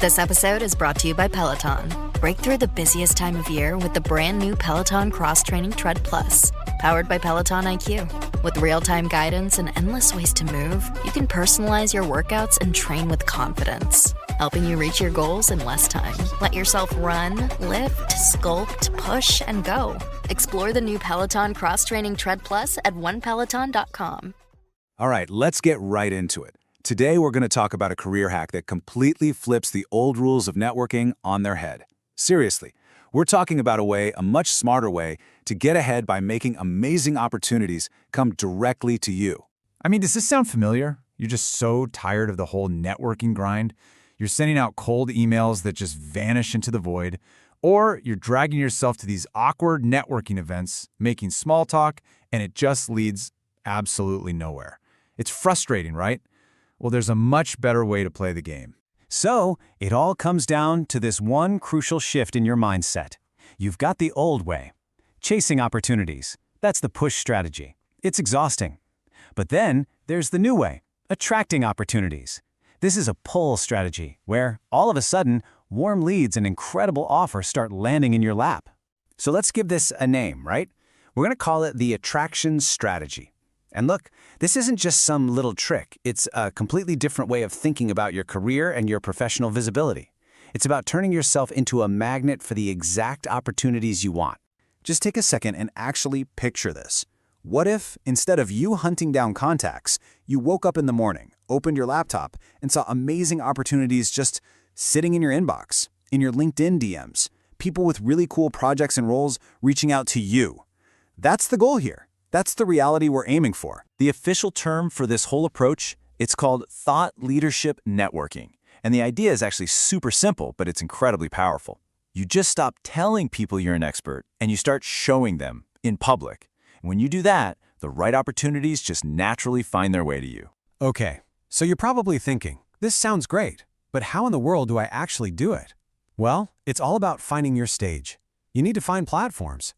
This episode is brought to you by Peloton. Break through the busiest time of year with the brand new Peloton Cross Training Tread Plus. Powered by Peloton IQ. With real-time guidance and endless ways to move, you can personalize your workouts and train with confidence, helping you reach your goals in less time. Let yourself run, lift, sculpt, push, and go. Explore the new Peloton Cross Training Tread Plus at onepeloton.com. All right, let's get right into it. Today, we're going to talk about a career hack that completely flips the old rules of networking on their head. Seriously, we're talking about a much smarter way to get ahead by making amazing opportunities come directly to you. I mean, does this sound familiar? You're just so tired of the whole networking grind. You're sending out cold emails that just vanish into the void, or you're dragging yourself to these awkward networking events, making small talk, and it just leads absolutely nowhere. It's frustrating, right? Well, there's a much better way to play the game. So, it all comes down to this one crucial shift in your mindset. You've got the old way, chasing opportunities. That's the push strategy. It's exhausting. But then, there's the new way, attracting opportunities. This is a pull strategy, where, all of a sudden, warm leads and incredible offers start landing in your lap. So let's give this a name, right? We're going to call it the attraction strategy. And look, this isn't just some little trick. It's a completely different way of thinking about your career and your professional visibility. It's about turning yourself into a magnet for the exact opportunities you want. Just take a second and actually picture this. What if, instead of you hunting down contacts, you woke up in the morning, opened your laptop, and saw amazing opportunities just sitting in your inbox, in your LinkedIn DMs, people with really cool projects and roles reaching out to you? That's the goal here. That's the reality we're aiming for. The official term for this whole approach, it's called thought leadership networking. And the idea is actually super simple, but it's incredibly powerful. You just stop telling people you're an expert, and you start showing them in public. And when you do that, the right opportunities just naturally find their way to you. Okay, so you're probably thinking, this sounds great, but how in the world do I actually do it? Well, it's all about finding your stage. You need to find platforms,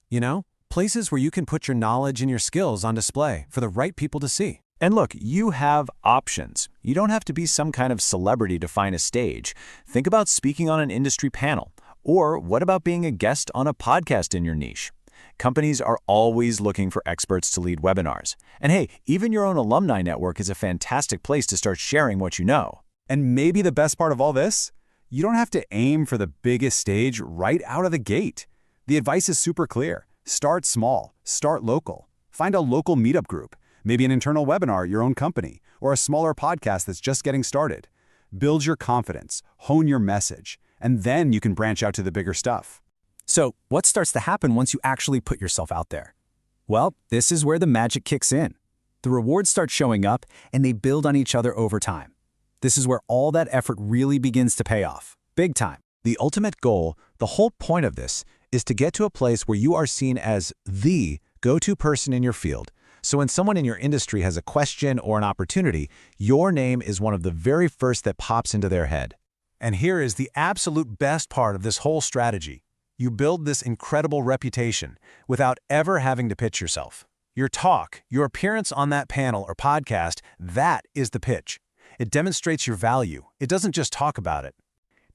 places where you can put your knowledge and your skills on display for the right people to see. And look, you have options. You don't have to be some kind of celebrity to find a stage. Think about speaking on an industry panel. Or what about being a guest on a podcast in your niche? Companies are always looking for experts to lead webinars. And hey, even your own alumni network is a fantastic place to start sharing what you know. And maybe the best part of all this? You don't have to aim for the biggest stage right out of the gate. The advice is super clear. Start small, start local. Find a local meetup group, maybe an internal webinar at your own company, or a smaller podcast that's just getting started. Build your confidence, hone your message, and then you can branch out to the bigger stuff. So, what starts to happen once you actually put yourself out there? Well, this is where the magic kicks in. The rewards start showing up, and they build on each other over time. This is where all that effort really begins to pay off, big time. The ultimate goal, the whole point of this, is to get to a place where you are seen as the go-to person in your field. So when someone in your industry has a question or an opportunity, your name is one of the very first that pops into their head. And here is the absolute best part of this whole strategy. You build this incredible reputation without ever having to pitch yourself. Your talk, your appearance on that panel or podcast, that is the pitch. It demonstrates your value. It doesn't just talk about it.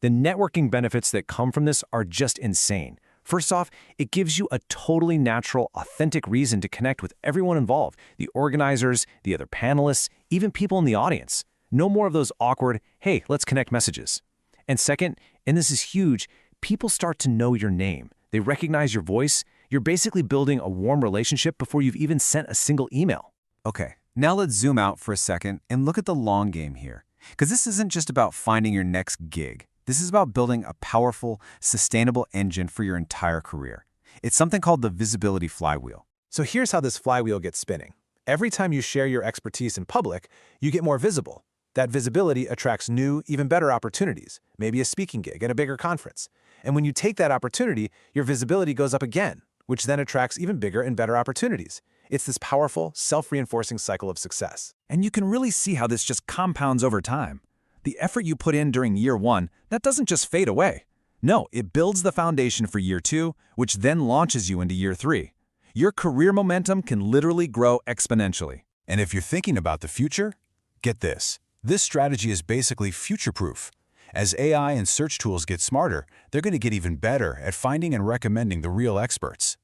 The networking benefits that come from this are just insane. First off, it gives you a totally natural, authentic reason to connect with everyone involved, the organizers, the other panelists, even people in the audience. No more of those awkward, hey, let's connect messages. And second, and this is huge, people start to know your name. They recognize your voice. You're basically building a warm relationship before you've even sent a single email. Okay, now let's zoom out for a second and look at the long game here. Because this isn't just about finding your next gig. This is about building a powerful, sustainable engine for your entire career. It's something called the visibility flywheel. So here's how this flywheel gets spinning. Every time you share your expertise in public, you get more visible. That visibility attracts new, even better opportunities, maybe a speaking gig at a bigger conference. And when you take that opportunity, your visibility goes up again, which then attracts even bigger and better opportunities. It's this powerful, self-reinforcing cycle of success. And you can really see how this just compounds over time. The effort you put in during year one, that doesn't just fade away. No, it builds the foundation for year two, which then launches you into year three. Your career momentum can literally grow exponentially. And if you're thinking about the future, get this. This strategy is basically future-proof. As AI and search tools get smarter, they're going to get even better at finding and recommending the real experts.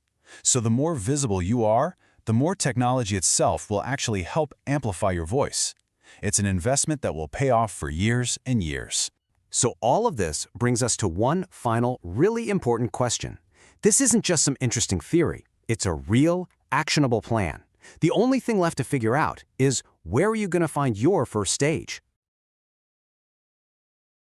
So the more visible you are, the more technology itself will actually help amplify your voice. It's an investment that will pay off for years and years. So all of this brings us to one final, really important question. This isn't just some interesting theory. It's a real, actionable plan. The only thing left to figure out is, where are you going to find your first stage?